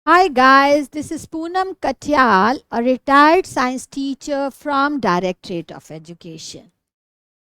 Hi guys, this is Poonam Katyal, a retired science teacher from Directorate of Education.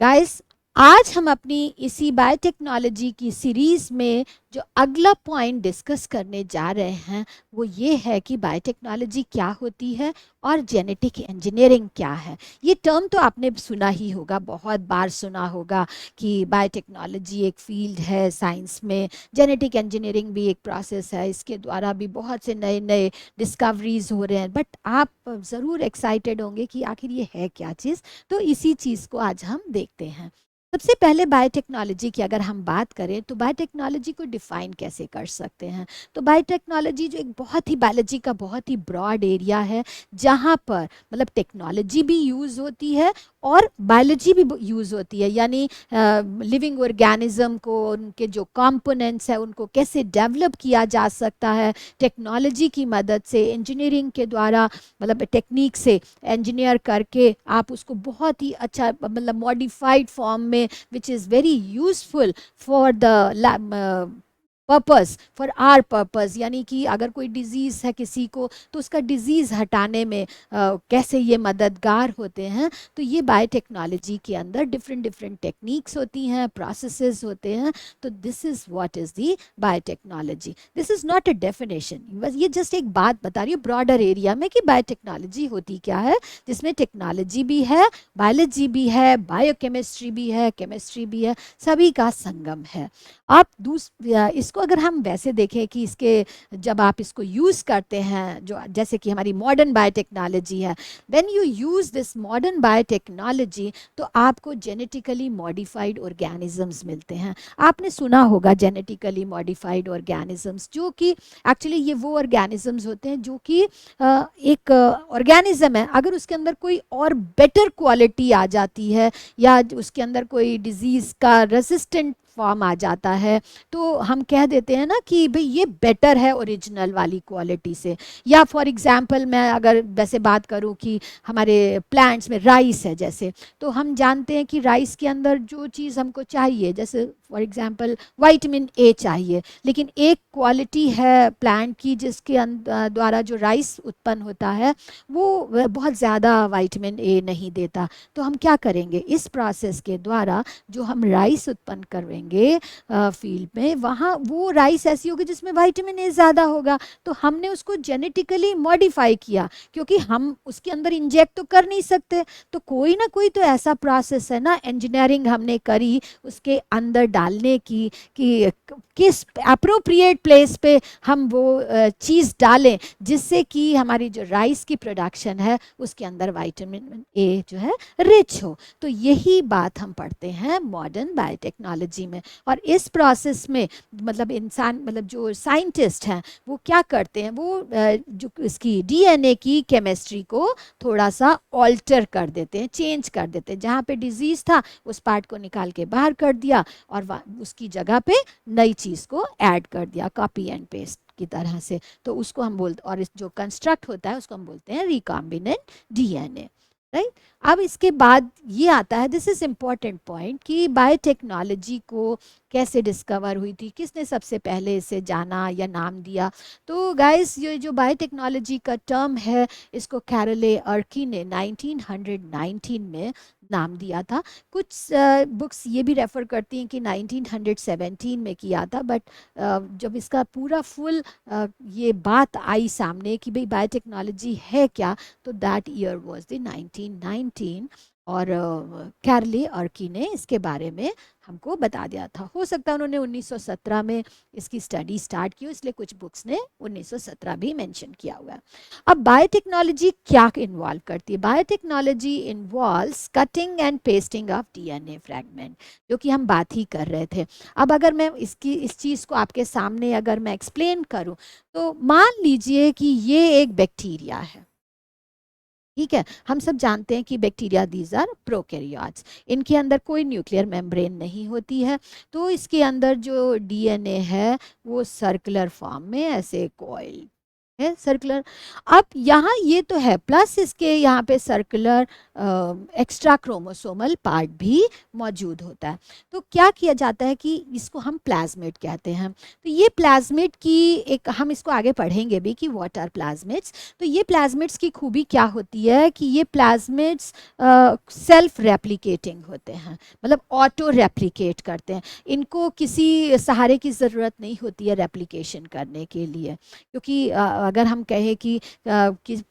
Guys, आज हम अपनी इसी biotechnology की series में जो अगला पॉइंट डिस्कस करने जा रहे हैं वो ये है कि बायोटेक्नोलॉजी क्या होती है और जेनेटिक इंजीनियरिंग क्या है। ये टर्म तो आपने सुना ही होगा, बहुत बार सुना होगा कि बायोटेक्नोलॉजी एक फील्ड है साइंस में, जेनेटिक इंजीनियरिंग भी एक प्रोसेस है, इसके द्वारा भी बहुत से नए नए डिस्कवरीज हो रहे हैं। बट आप ज़रूर एक्साइटेड होंगे कि आखिर ये है क्या चीज़। तो इसी चीज़ को आज हम देखते हैं। सबसे पहले बायोटेक्नोलॉजी की अगर हम बात करें तो बायोटेक्नोलॉजी को डिफाइन कैसे कर सकते हैं। तो बायोटेक्नोलॉजी जो एक बहुत ही बायोलॉजी का बहुत ही ब्रॉड एरिया है, जहाँ पर मतलब टेक्नोलॉजी भी यूज़ होती है और बायोलॉजी भी यूज़ होती है। यानी लिविंग ऑर्गेनिज्म को, उनके जो कंपोनेंट्स हैं उनको कैसे डेवलप किया जा सकता है टेक्नोलॉजी की मदद से, इंजीनियरिंग के द्वारा, मतलब टेक्निक से इंजीनियर करके आप उसको बहुत ही अच्छा मतलब मॉडिफाइड फॉर्म में, which is very useful for the purpose, for our purpose. यानी कि अगर कोई डिजीज़ है किसी को तो उसका डिजीज़ हटाने में कैसे ये मददगार होते हैं। तो ये बायोटेक्नोलॉजी के अंदर डिफरेंट डिफरेंट टेक्निक्स होती हैं, प्रोसेसेस होते हैं। तो this is what is the biotechnology. This is not a definition, बस ये जस्ट एक बात बता रही हूँ ब्रॉडर एरिया में कि बायोटेक्नोलॉजी होती क्या है, जिसमें टेक्नोलॉजी भी है, बायोलॉजी भी है, बायोकेमिस्ट्री भी है, केमिस्ट्री भी है, सभी का संगम है। आप इसको अगर हम वैसे देखें कि इसके जब आप इसको यूज़ करते हैं, जो जैसे कि हमारी मॉडर्न बायोटेक्नोलॉजी है, when you use this modern biotechnology तो आपको जेनेटिकली मॉडिफाइड ऑर्गेनिजम्स मिलते हैं। आपने सुना होगा जेनेटिकली मॉडिफाइड ऑर्गेनिजम्स, जो कि एक्चुअली ये वो ऑर्गेनिजम्स होते हैं जो कि एक ऑर्गेनिज्म है, अगर उसके अंदर कोई और बेटर क्वालिटी आ जाती है या उसके अंदर कोई डिजीज़ का रेसिस्टेंट फॉर्म आ जाता है, तो हम कह देते हैं ना कि भाई ये बेटर है ओरिजिनल वाली क्वालिटी से। या फॉर एग्जांपल मैं अगर वैसे बात करूं कि हमारे प्लांट्स में राइस है जैसे, तो हम जानते हैं कि राइस के अंदर जो चीज़ हमको चाहिए, जैसे फॉर एग्जांपल विटामिन ए चाहिए, लेकिन एक क्वालिटी है प्लांट की जिसके द्वारा जो राइस उत्पन्न होता है वो बहुत ज़्यादा विटामिन ए नहीं देता। तो हम क्या करेंगे, इस प्रोसेस के द्वारा जो हम राइस उत्पन्न करेंगे फील्ड में, वहाँ वो राइस ऐसी होगी जिसमें विटामिन ए ज़्यादा होगा। तो हमने उसको जेनेटिकली मॉडिफाई किया, क्योंकि हम उसके अंदर इंजेक्ट तो कर नहीं सकते, तो कोई ना कोई तो ऐसा प्रोसेस है ना, इंजीनियरिंग हमने करी उसके अंदर डालने की कि किस अप्रोप्रिएट प्लेस पे हम वो चीज़ डालें जिससे कि हमारी जो राइस की प्रोडक्शन है उसके अंदर विटामिन ए जो है रिच हो। तो यही बात हम पढ़ते हैं मॉडर्न बायोटेक्नोलॉजी में। और इस प्रोसेस में मतलब इंसान, मतलब जो साइंटिस्ट हैं वो क्या करते हैं, वो जो इसकी डीएनए की केमिस्ट्री को थोड़ा सा ऑल्टर कर देते हैं, चेंज कर देते हैं। जहाँ पे डिजीज़ था उस पार्ट को निकाल के बाहर कर दिया और उसकी जगह पे नई चीज़ को ऐड कर दिया, कॉपी एंड पेस्ट की तरह से। तो उसको हम बोलते, और इस जो कंस्ट्रक्ट होता है उसको हम बोलते हैं रिकॉम्बिनेंट डीएनए, राइट। अब इसके बाद ये आता है, दिस इज इम्पॉर्टेंट पॉइंट, कि बायोटेक्नोलॉजी को कैसे डिस्कवर हुई थी, किसने सबसे पहले इसे जाना या नाम दिया। तो गाइस ये जो बायोटेक्नोलॉजी का टर्म है इसको कैरोले अर्की ने 1919 में नाम दिया था। कुछ बुक्स ये भी रेफर करती हैं कि 1917 में किया था, बट जब इसका पूरा फुल ये बात आई सामने कि भाई बायोटेक्नोलॉजी है क्या, तो दैट ईयर वाज द 1919। और कैरले अर्की ने इसके बारे में हमको बता दिया था। हो सकता है उन्होंने 1917 में इसकी स्टडी स्टार्ट की, इसलिए कुछ बुक्स ने 1917 भी मेंशन किया हुआ है। अब बायोटेक्नोलॉजी क्या इन्वॉल्व करती है, biotechnology involves cutting and pasting of DNA fragment, जो कि हम बात ही कर रहे थे। अब अगर मैं इस चीज़ को आपके सामने अगर मैं एक्सप्लेन करूं, तो मान लीजिए कि ये एक बैक्टीरिया है, ठीक है। हम सब जानते हैं कि बैक्टीरिया दीज आर प्रोकैरियोट्स, इनके अंदर कोई न्यूक्लियर मेम्ब्रेन नहीं होती है। तो इसके अंदर जो डीएनए है वो सर्कुलर फॉर्म में ऐसे कॉइल है सर्कुलर। अब यहाँ ये तो है, प्लस इसके यहाँ पे सर्कुलर एक्स्ट्रा क्रोमोसोमल पार्ट भी मौजूद होता है। तो क्या किया जाता है कि इसको हम प्लाज्मिड कहते हैं। तो ये प्लाज्मिड की एक, हम इसको आगे पढ़ेंगे भी कि व्हाट आर प्लाज्मिड्स। तो ये प्लाज्मिड्स की खूबी क्या होती है कि ये प्लाज्मिड्स सेल्फ रेप्लिकेटिंग होते हैं, मतलब ऑटो रेप्लिकेट करते हैं। इनको किसी सहारे की ज़रूरत नहीं होती है रेप्लिकेशन करने के लिए, क्योंकि अगर हम कहें कि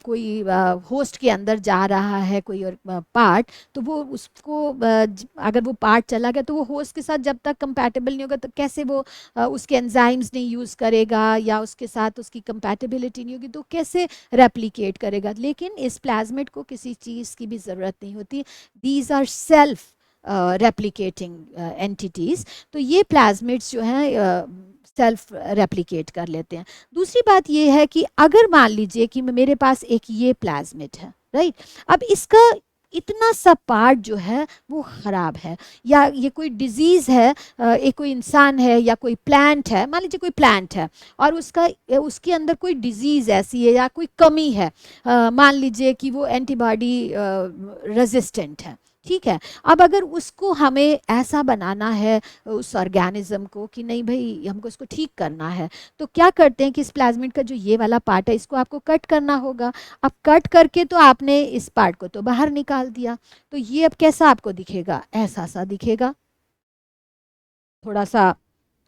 कोई होस्ट के अंदर जा रहा है कोई और पार्ट, तो वो उसको अगर वो पार्ट चला गया तो वो होस्ट के साथ जब तक कंपैटिबल नहीं होगा तो कैसे वो उसके एंजाइम्स नहीं यूज़ करेगा या उसके साथ उसकी कंपैटिबिलिटी नहीं होगी तो कैसे रेप्लिकेट करेगा। लेकिन इस प्लाज्मिड को किसी चीज़ की भी ज़रूरत नहीं होती, these are self replicating entities. तो ये प्लाज्मिड्स जो हैं सेल्फ रेप्लिकेट कर लेते हैं। दूसरी बात ये है कि अगर मान लीजिए कि मेरे पास एक ये प्लाज्मिड है, राइट, अब इसका इतना सा पार्ट जो है वो ख़राब है, या ये कोई डिजीज़ है, एक कोई इंसान है या कोई प्लांट है, मान लीजिए कोई प्लांट है और उसके अंदर कोई डिजीज़ ऐसी है या कोई कमी है, मान लीजिए कि वो एंटीबॉडी रेजिस्टेंट है, ठीक है। अब अगर उसको हमें ऐसा बनाना है उस ऑर्गेनिज्म को कि नहीं भाई हमको इसको ठीक करना है, तो क्या करते हैं कि इस प्लाज्मिड का जो ये वाला पार्ट है इसको आपको कट करना होगा। अब कट करके तो आपने इस पार्ट को तो बाहर निकाल दिया, तो ये अब कैसा आपको दिखेगा, ऐसा सा दिखेगा, थोड़ा सा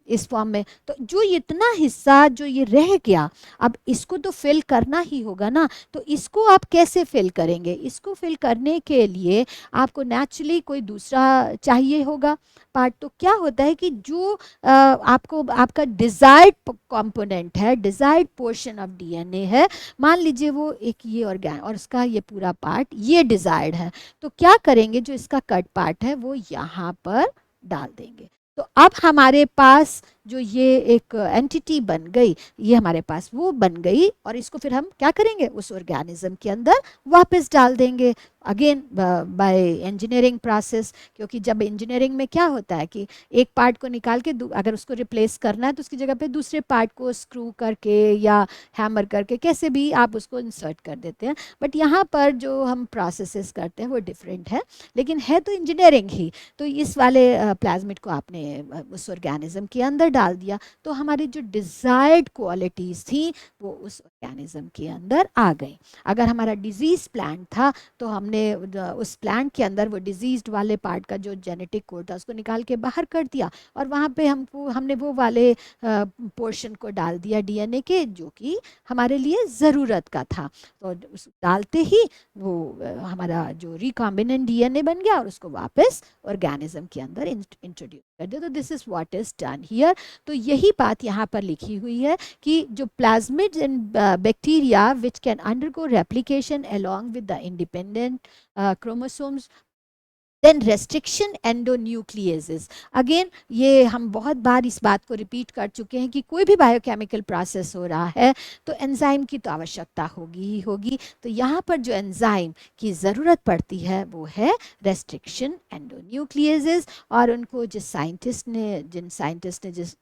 इस फॉर्म में। तो जो इतना हिस्सा जो ये रह गया, अब इसको तो फिल करना ही होगा ना, तो इसको आप कैसे फिल करेंगे? इसको फिल करने के लिए आपको नेचुरली कोई दूसरा चाहिए होगा पार्ट। तो क्या होता है कि जो आपको आपका डिजायर्ड कंपोनेंट है, डिजायर्ड पोर्शन ऑफ डीएनए है, मान लीजिए वो एक ये ऑर्गेन और उसका ये पूरा पार्ट ये डिजायर्ड है, तो क्या करेंगे, जो इसका कट पार्ट है वो यहाँ पर डाल देंगे। तो अब हमारे पास जो ये एक एंटिटी बन गई, ये हमारे पास वो बन गई, और इसको फिर हम क्या करेंगे, उस ऑर्गेनिज्म के अंदर वापस डाल देंगे, अगेन बाय इंजीनियरिंग प्रोसेस। क्योंकि जब इंजीनियरिंग में क्या होता है कि एक पार्ट को निकाल के अगर उसको रिप्लेस करना है तो उसकी जगह पे दूसरे पार्ट को स्क्रू करके या हैमर करके कैसे भी आप उसको इंसर्ट कर देते हैं। बट यहाँ पर जो हम प्रोसेसेस करते हैं वो डिफरेंट है, लेकिन है तो इंजीनियरिंग ही। तो इस वाले प्लाज्मिड को आपने उस ऑर्गेनिज्म के अंदर डाल दिया, तो हमारी जो डिजायर्ड क्वालिटीज़ थी वो उस ऑर्गेनिज्म के अंदर आ गई। अगर हमारा डिजीज प्लांट था तो हमने उस प्लांट के अंदर वो डिजीज्ड वाले पार्ट का जो जेनेटिक कोड था उसको निकाल के बाहर कर दिया, और वहाँ पे हमने वो वाले पोर्शन को डाल दिया डीएनए के जो कि हमारे लिए ज़रूरत का था। तो उस डालते ही वो हमारा जो रिकॉम्बिनेंट डीएनए बन गया और उसको वापस ऑर्गेनिज्म के अंदर इंट्रोड्यूस कर दिया। तो this is what is done here. तो यही बात यहाँ पर लिखी हुई है कि जो plasmids in bacteria which can undergo replication along with the independent chromosomes, then restriction endonucleases. Again ये हम बहुत बार इस बात को रिपीट कर चुके हैं कि कोई भी बायोकेमिकल प्रोसेस हो रहा है तो एंजाइम की तो आवश्यकता होगी ही होगी। तो यहाँ पर जो एंजाइम की ज़रूरत पड़ती है वो है रेस्ट्रिक्शन एंडोन्यूक्लियेसेस। और उनको जिन साइंटिस्ट ने जिस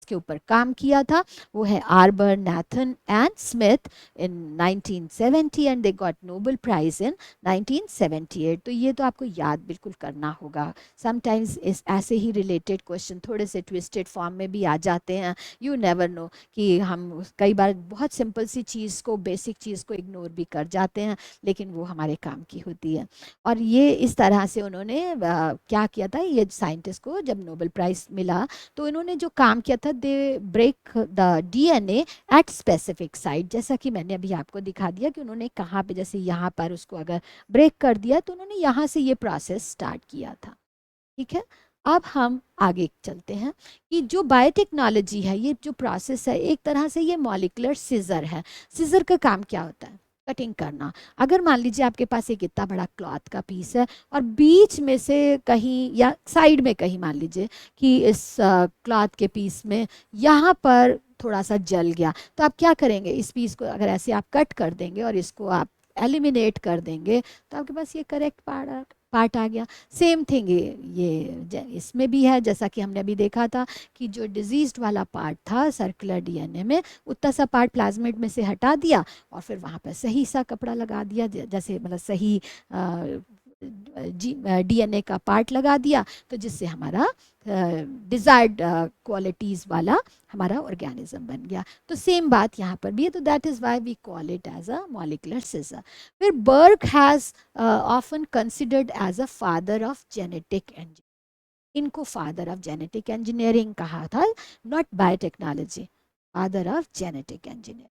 के ऊपर काम किया था वो है Arber, Nathans and Smith in 1970 and they got Nobel prize in 1978। तो ये तो आपको याद बिल्कुल करना होगा। समटाइम्स इस ऐसे ही रिलेटेड क्वेश्चन थोड़े से ट्विस्टेड फॉर्म में भी आ जाते हैं, यू नेवर नो, कि हम कई बार बहुत सिंपल सी चीज़ को, बेसिक चीज़ को इग्नोर भी कर जाते हैं, लेकिन वो हमारे काम की होती है। और ये इस तरह से उन्होंने क्या किया था, ये साइंटिस्ट को जब नोबेल प्राइज़ मिला तो इन्होंने जो काम किया था, they break the DNA at specific site. जैसा कि मैंने अभी आपको दिखा दिया कि उन्होंने कहाँ पे, जैसे यहाँ पर उसको अगर ब्रेक कर दिया तो उन्होंने यहाँ से ये प्रोसेस स्टार्ट किया था। ठीक है, अब हम आगे चलते हैं कि जो बायोटेक्नोलॉजी है, ये जो प्रोसेस है एक तरह से ये मॉलिक्यूलर सीजर है। सीजर का काम क्या होता है, कटिंग करना। अगर मान लीजिए आपके पास एक इतना बड़ा क्लॉथ का पीस है और बीच में से कहीं या साइड में कहीं मान लीजिए कि इस क्लॉथ के पीस में यहाँ पर थोड़ा सा जल गया, तो आप क्या करेंगे, इस पीस को अगर ऐसे आप कट कर देंगे और इसको आप एलिमिनेट कर देंगे तो आपके पास ये करेक्ट पार्ट आ गया। सेम थिंग ये इसमें भी है, जैसा कि हमने अभी देखा था कि जो डिजीज्ड वाला पार्ट था सर्कुलर डीएनए में, उतना सा पार्ट प्लाज्मिड में से हटा दिया और फिर वहाँ पर सही सा कपड़ा लगा दिया, जैसे मतलब सही डीएनए का पार्ट लगा दिया, तो जिससे हमारा डिजायर्ड क्वालिटीज़ वाला हमारा ऑर्गेनिज्म बन गया। तो सेम बात यहाँ पर भी है, तो that is why we call it as a molecular scissor. फिर Berg has often considered as a father of genetic engineering, इनको फादर ऑफ जेनेटिक इंजीनियरिंग कहा था, not biotechnology, father of genetic engineering.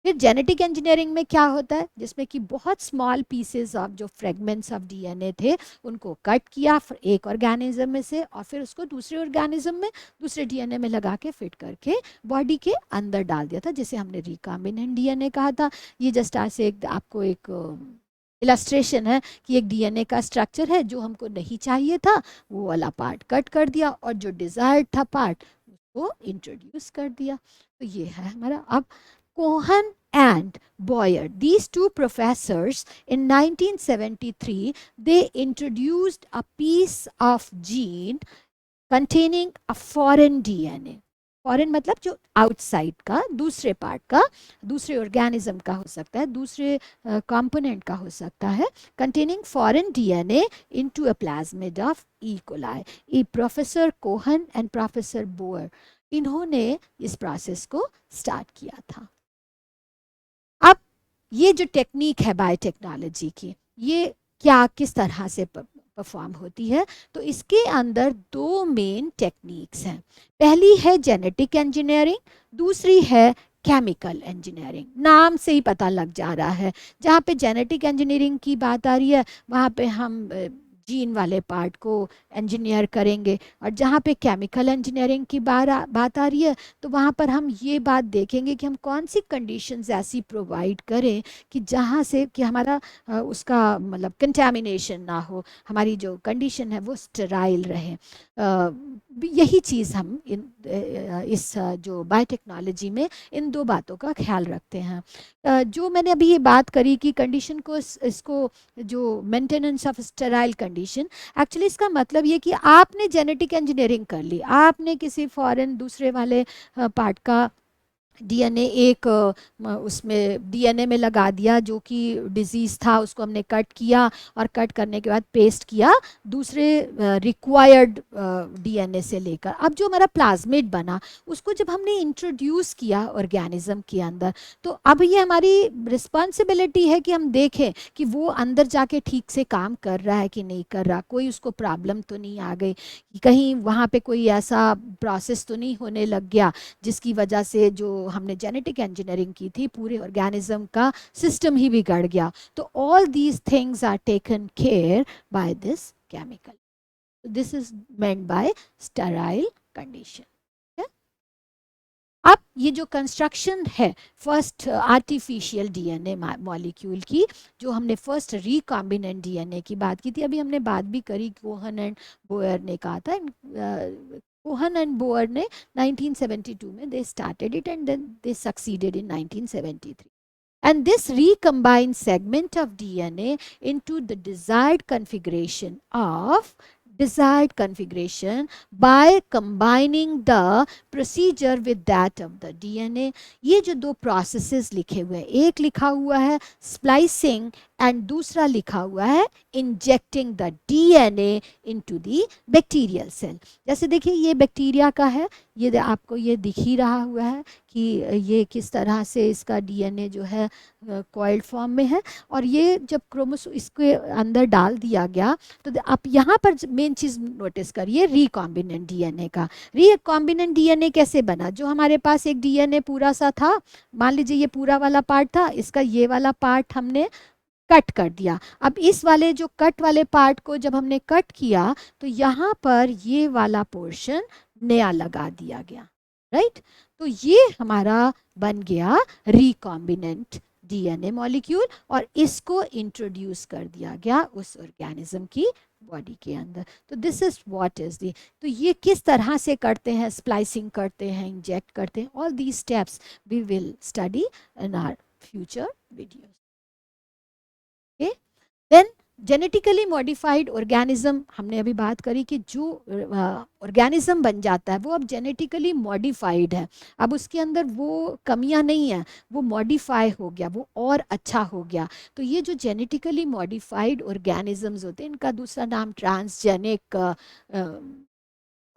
फिर जेनेटिक इंजीनियरिंग में क्या होता है, जिसमें कि बहुत स्मॉल पीसेस ऑफ जो फ्रेगमेंट्स ऑफ डीएनए थे उनको कट किया एक ऑर्गेनिज्म में से और फिर उसको दूसरे ऑर्गेनिज्म में दूसरे डीएनए में लगा के फिट करके बॉडी के अंदर डाल दिया था, जिसे हमने रिकॉम्बिनेंट डीएनए कहा था। ये जस्ट ऐसे आपको एक इलस्ट्रेशन है कि एक डीएनए का स्ट्रक्चर है, जो हमको नहीं चाहिए था वो वाला पार्ट कट कर दिया और जो डिजायर्ड था पार्ट उसको इंट्रोड्यूस कर दिया। तो ये है हमारा। अब Cohen and Boyer, these two professors in 1973, they introduced a piece of gene containing a foreign DNA. Foreign मतलब जो आउटसाइड का, दूसरे पार्ट का, दूसरे ऑर्गेनिज्म का हो सकता है, दूसरे कंपोनेंट का हो सकता है, containing foreign DNA into a plasmid of E. coli. Professor Cohen and professor Boyer, इन्होंने इस प्रोसेस को स्टार्ट किया था। अब ये जो टेक्निक है बायोटेक्नोलॉजी की, ये क्या किस तरह से परफॉर्म होती है, तो इसके अंदर दो मेन टेक्निक्स हैं। पहली है जेनेटिक इंजीनियरिंग, दूसरी है केमिकल इंजीनियरिंग। नाम से ही पता लग जा रहा है, जहाँ पे जेनेटिक इंजीनियरिंग की बात आ रही है वहाँ पे हम जीन वाले पार्ट को इंजीनियर करेंगे, और जहाँ पे केमिकल इंजीनियरिंग की बात आ रही है तो वहाँ पर हम ये बात देखेंगे कि हम कौन सी कंडीशंस ऐसी प्रोवाइड करें कि जहाँ से कि हमारा उसका मतलब कंटेमिनेशन ना हो, हमारी जो कंडीशन है वो स्टेराइल रहे। यही चीज़ हम इस जो बायोटेक्नोलॉजी में इन दो बातों का ख्याल रखते हैं। जो मैंने अभी ये बात करी कि कंडीशन को इसको जो maintenance of sterile condition, actually इसका मतलब ये कि आपने जेनेटिक इंजीनियरिंग कर ली, आपने किसी फॉरेन दूसरे वाले पार्ट का डीएनए एक उसमें डीएनए में लगा दिया जो कि डिजीज़ था, उसको हमने कट किया और कट करने के बाद पेस्ट किया दूसरे रिक्वायर्ड डीएनए से लेकर। अब जो हमारा प्लाज्मिड बना उसको जब हमने इंट्रोड्यूस किया ऑर्गेनिज्म के अंदर, तो अब ये हमारी रिस्पॉन्सिबिलिटी है कि हम देखें कि वो अंदर जाके ठीक से काम कर रहा है कि नहीं कर रहा, कोई उसको प्रॉब्लम तो नहीं आ गई, कहीं वहाँ पे कोई ऐसा प्रोसेस तो नहीं होने लग गया जिसकी वजह से जो हमने जेनेटिक इंजीनियरिंग की थी पूरे ऑर्गेनिज्म का सिस्टम ही बिगड़ गया। तो all these things are taken care by this chemical. This is meant by sterile condition. अब ये जो कंस्ट्रक्शन है फर्स्ट आर्टिफिशियल डीएनए मॉलिक्यूल की, जो हमने फर्स्ट रिकॉम्बिनेंट डीएनए की बात की थी, अभी हमने बात भी करी, कोहन एंड बोयर ने कहा था, कोहन एंड बोयर ने 1972 में they started it and then they succeeded in 1973. And this recombined segment of DNA into the desired configuration by combining the procedure with that of the DNA. ये जो दो processes लिखे हुए हैं, एक लिखा हुआ है splicing एंड दूसरा लिखा हुआ है injecting the DNA into the bacterial cell. जैसे देखिए ये बैक्टीरिया का है, ये आपको ये दिख ही रहा हुआ है कि ये किस तरह से इसका डीएनए जो है कॉइल्ड फॉर्म में है, और ये जब क्रोमोसोम इसके अंदर डाल दिया गया तो आप यहाँ पर मेन चीज़ नोटिस करिए रिकॉम्बिनेंट डीएनए का। रिकॉम्बिनेंट डीएनए कैसे बना? जो हमारे पास एक डीएनए पूरा सा था, मान लीजिए ये पूरा वाला पार्ट था, इसका ये वाला पार्ट हमने कट कर दिया। अब इस वाले जो कट वाले पार्ट को जब हमने कट किया तो यहाँ पर ये वाला पोर्शन नया लगा दिया गया, राइट? तो ये हमारा बन गया रिकॉम्बिनेंट डीएनए मॉलिक्यूल, और इसको इंट्रोड्यूस कर दिया गया उस ऑर्गेनिज्म की बॉडी के अंदर। तो this is what is the, तो ये किस तरह से करते हैं, स्प्लाइसिंग करते हैं, इंजेक्ट करते हैं, all these steps we will study in our future videos. Okay? Then genetically modified organism, हमने अभी बात करी कि जो ऑर्गेनिज्म बन जाता है वो अब जेनेटिकली मॉडिफाइड है, अब उसके अंदर वो कमियां नहीं है, वो मॉडिफाई हो गया, वो और अच्छा हो गया। तो ये जो जेनेटिकली मॉडिफाइड ऑर्गेनिजम्स होते हैं, इनका दूसरा नाम ट्रांसजेनिक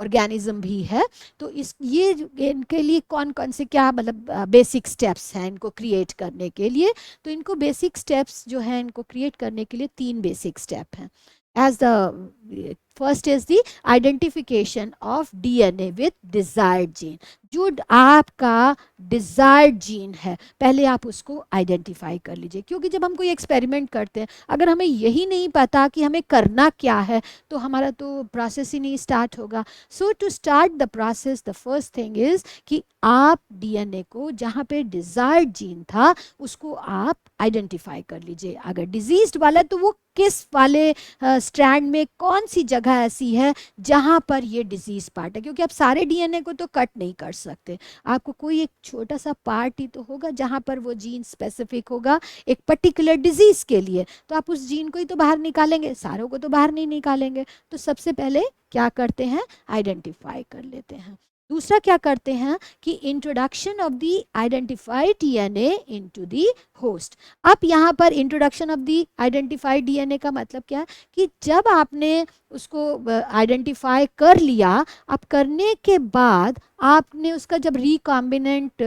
ऑर्गेनिज्म भी है। तो इस ये इनके लिए कौन कौन से क्या मतलब बेसिक स्टेप्स हैं इनको क्रिएट करने के लिए। तो इनको बेसिक स्टेप्स जो हैं इनको क्रिएट करने के लिए 3 बेसिक स्टेप हैं। As the first is the identification of DNA with desired gene. जो आपका डिजायर्ड जीन है पहले आप उसको आइडेंटिफाई कर लीजिए, क्योंकि जब हम कोई एक्सपेरिमेंट करते हैं अगर हमें यही नहीं पता कि हमें करना क्या है तो हमारा तो प्रोसेस ही नहीं स्टार्ट होगा। So to start the process the first thing is कि आप डीएनए को जहाँ पे डिजायर्ड जीन था उसको आप आइडेंटिफाई कर लीजिए। अगर डिजीज्ड वाला तो वो किस वाले स्ट्रैंड में कौन सी जगह ऐसी है जहाँ पर ये डिजीज पार्ट है, क्योंकि आप सारे डीएनए को तो कट नहीं कर सकते, आपको कोई एक छोटा सा पार्ट ही तो होगा जहाँ पर वो जीन स्पेसिफिक होगा एक पर्टिकुलर डिजीज के लिए। तो आप उस जीन को ही तो बाहर निकालेंगे, सारों को तो बाहर नहीं निकालेंगे। तो सबसे पहले क्या करते हैं, आइडेंटिफाई कर लेते हैं। दूसरा क्या करते हैं कि introduction of the identified DNA into the host. अब यहाँ पर introduction of the identified DNA का मतलब क्या है कि जब आपने उसको आइडेंटिफाई कर लिया, अब करने के बाद आपने उसका जब रिकॉम्बिनेंट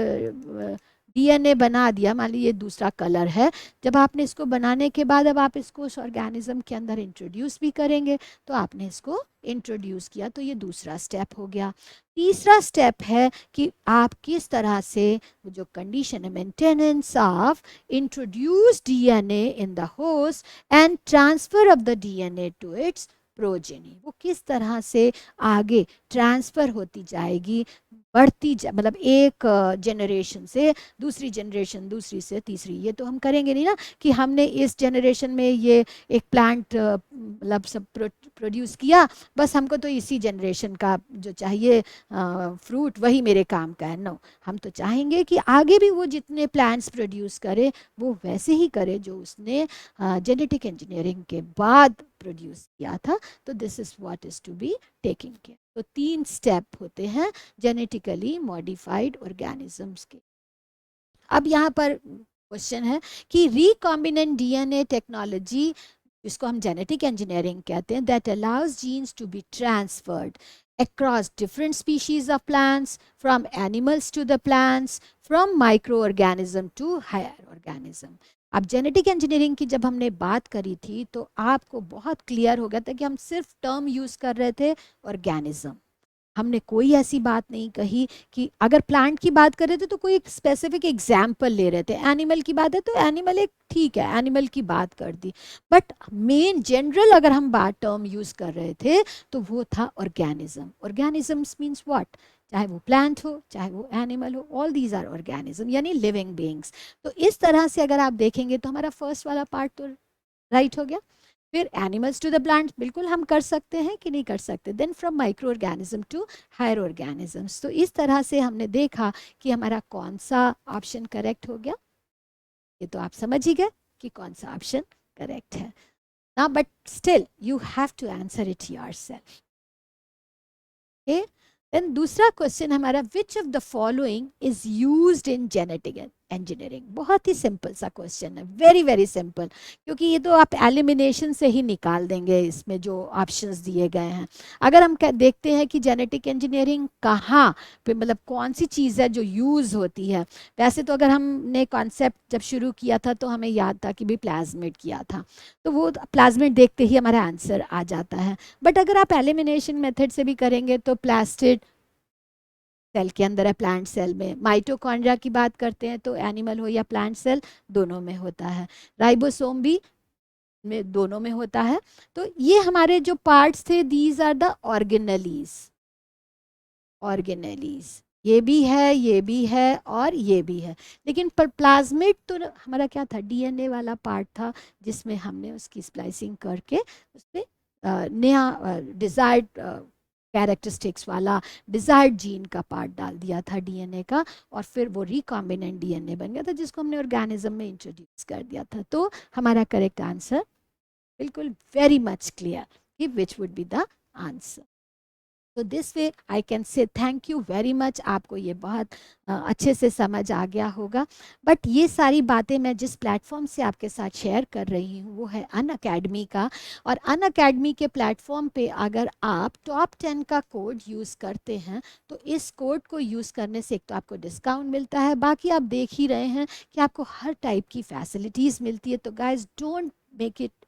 डीएनए बना दिया, मान लीजिए दूसरा कलर है, जब आपने इसको बनाने के बाद अब आप इसको उस ऑर्गेनिज्म के अंदर इंट्रोड्यूस भी करेंगे, तो आपने इसको इंट्रोड्यूस किया, तो ये दूसरा स्टेप हो गया। तीसरा स्टेप है कि आप किस तरह से जो कंडीशन है maintenance of introduce DNA in the host and transfer of the DNA to its progeny, वो किस तरह से आगे ट्रांसफर होती जाएगी, बढ़ती मतलब एक जनरेशन से दूसरी जनरेशन, दूसरी से तीसरी। ये तो हम करेंगे नहीं ना कि हमने इस जनरेशन में ये एक प्लांट मतलब सब प्रोड्यूस किया, बस हमको तो इसी जनरेशन का जो चाहिए फ्रूट वही मेरे काम का है। नो, हम तो चाहेंगे कि आगे भी वो जितने प्लांट्स प्रोड्यूस करे वो वैसे ही करे जो उसने जेनेटिक इंजीनियरिंग के बाद प्रोड्यूस किया था। तो this is what is to be taking care. तो 3 स्टेप होते हैं जेनेटिकली मॉडिफाइड ऑर्गेनिजम्स के। अब यहाँ पर क्वेश्चन है कि रिकॉम्बिनेंट डीएनए टेक्नोलॉजी, जिसको हम जेनेटिक इंजीनियरिंग कहते हैं, that allows genes to be transferred across different species of plants, from animals to the plants, from microorganism to higher organism. अब जेनेटिक इंजीनियरिंग की जब हमने बात करी थी तो आपको बहुत क्लियर हो गया था कि हम सिर्फ टर्म यूज कर रहे थे ऑर्गेनिज्म, हमने कोई ऐसी बात नहीं कही कि अगर प्लांट की बात कर रहे थे तो कोई एक स्पेसिफिक एग्जाम्पल ले रहे थे, एनिमल की बात है तो एनिमल एक ठीक है, एनिमल की बात कर दी, बट मेन जनरल अगर हम बात टर्म यूज कर रहे थे तो वो था ऑर्गेनिज्म। ऑर्गेनिजम्स मीन्स व्हाट, चाहे वो प्लांट हो चाहे वो एनिमल हो, ऑल दीज आर ऑर्गेनिज्म यानी लिविंग बीइंग्स। तो इस तरह से अगर आप देखेंगे तो हमारा फर्स्ट वाला पार्ट तो राइट हो गया। फिर एनिमल्स टू द प्लांट बिल्कुल हम कर सकते हैं कि नहीं कर सकते, then from micro organism to higher organisms. तो इस तरह से हमने देखा कि हमारा कौन सा ऑप्शन करेक्ट हो गया, ये तो आप समझ ही गए कि कौन सा ऑप्शन करेक्ट है ना, but still you have to answer it yourself. Okay, then दूसरा क्वेश्चन हमारा, which of the following is used in genetic engineering. बहुत ही सिंपल सा क्वेश्चन है, वेरी वेरी सिंपल, क्योंकि ये तो आप एलिमिनेशन से ही निकाल देंगे इसमें जो ऑप्शंस दिए गए हैं। अगर हम देखते हैं कि जेनेटिक इंजीनियरिंग कहाँ पे मतलब कौन सी चीज़ है जो यूज़ होती है, वैसे तो अगर हमने कॉन्सेप्ट जब शुरू किया था तो हमें याद था कि भी प्लाज्मिड किया था, तो वो प्लाज्मिड देखते ही हमारा आंसर आ जाता है। बट अगर आप एलिमिनेशन मेथड से भी करेंगे तो प्लास्टिड सेल के अंदर है, प्लांट सेल में। माइटोकॉन्ड्रिया की बात करते हैं तो एनिमल हो या प्लांट सेल दोनों में होता है। राइबोसोम भी में दोनों में होता है। तो ये हमारे जो पार्ट्स थे, these are the organelles. Organelles ये भी है, ये भी है और ये भी है, लेकिन प्लाज्मिड तो हमारा क्या था, डीएनए वाला पार्ट था जिसमें हमने उसकी स्प्लाइसिंग करके उस पर नया डिजायर्ड कैरेक्टरिस्टिक्स वाला डिजायर्ड जीन का पार्ट डाल दिया था डीएनए का, और फिर वो रिकॉम्बिनेंट डीएनए बन गया था जिसको हमने ऑर्गेनिज्म में इंट्रोड्यूस कर दिया था। तो हमारा करेक्ट आंसर बिल्कुल वेरी मच क्लियर कि which would be the answer. तो this way I can say thank you very much. आपको ये बहुत अच्छे से समझ आ गया होगा. बट ये सारी बातें मैं जिस प्लेटफॉर्म से आपके साथ शेयर कर रही हूँ वो है अनअकैडमी का. और अनअकैडमी के प्लेटफॉर्म पे अगर आप टॉप 10 का कोड यूज़ करते हैं तो इस कोड को यूज़ करने से एक तो आपको डिस्काउंट मिलता है, बाकी आप देख ही रहे हैं कि आपको हर टाइप की फैसिलिटीज़ मिलती है. तो guys don't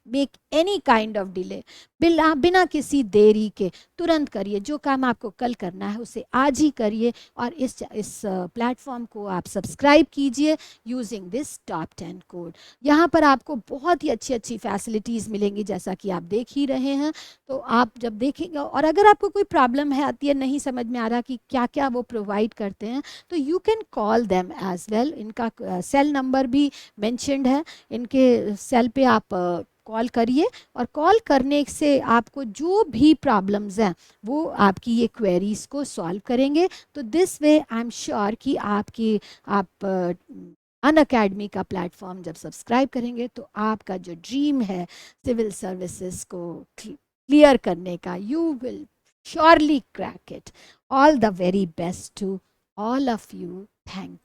make any kind of delay. बिना किसी देरी के तुरंत करिए. जो काम आपको कल करना है उसे आज ही करिए और इस प्लेटफॉर्म को आप सब्सक्राइब कीजिए यूजिंग दिस टॉप 10 कोड. यहाँ पर आपको बहुत ही अच्छी अच्छी फैसिलिटीज़ मिलेंगी जैसा कि आप देख ही रहे हैं. तो आप जब देखेंगे और अगर आपको कोई प्रॉब्लम है आती है, नहीं समझ में आ रहा कि क्या क्या वो प्रोवाइड करते हैं, तो you can call them as well. इनका सेल नंबर भी मेंशन्ड है. इनके सेल पे आप कॉल करिए और कॉल करने से आपको जो भी प्रॉब्लम्स हैं वो आपकी ये क्वेरीज को सॉल्व करेंगे. तो this way I am sure कि आप अनअकैडमी का प्लेटफॉर्म जब सब्सक्राइब करेंगे तो आपका जो ड्रीम है सिविल सर्विसेज को क्लियर करने का, you will surely crack it. All the very best to all of you. Thank you.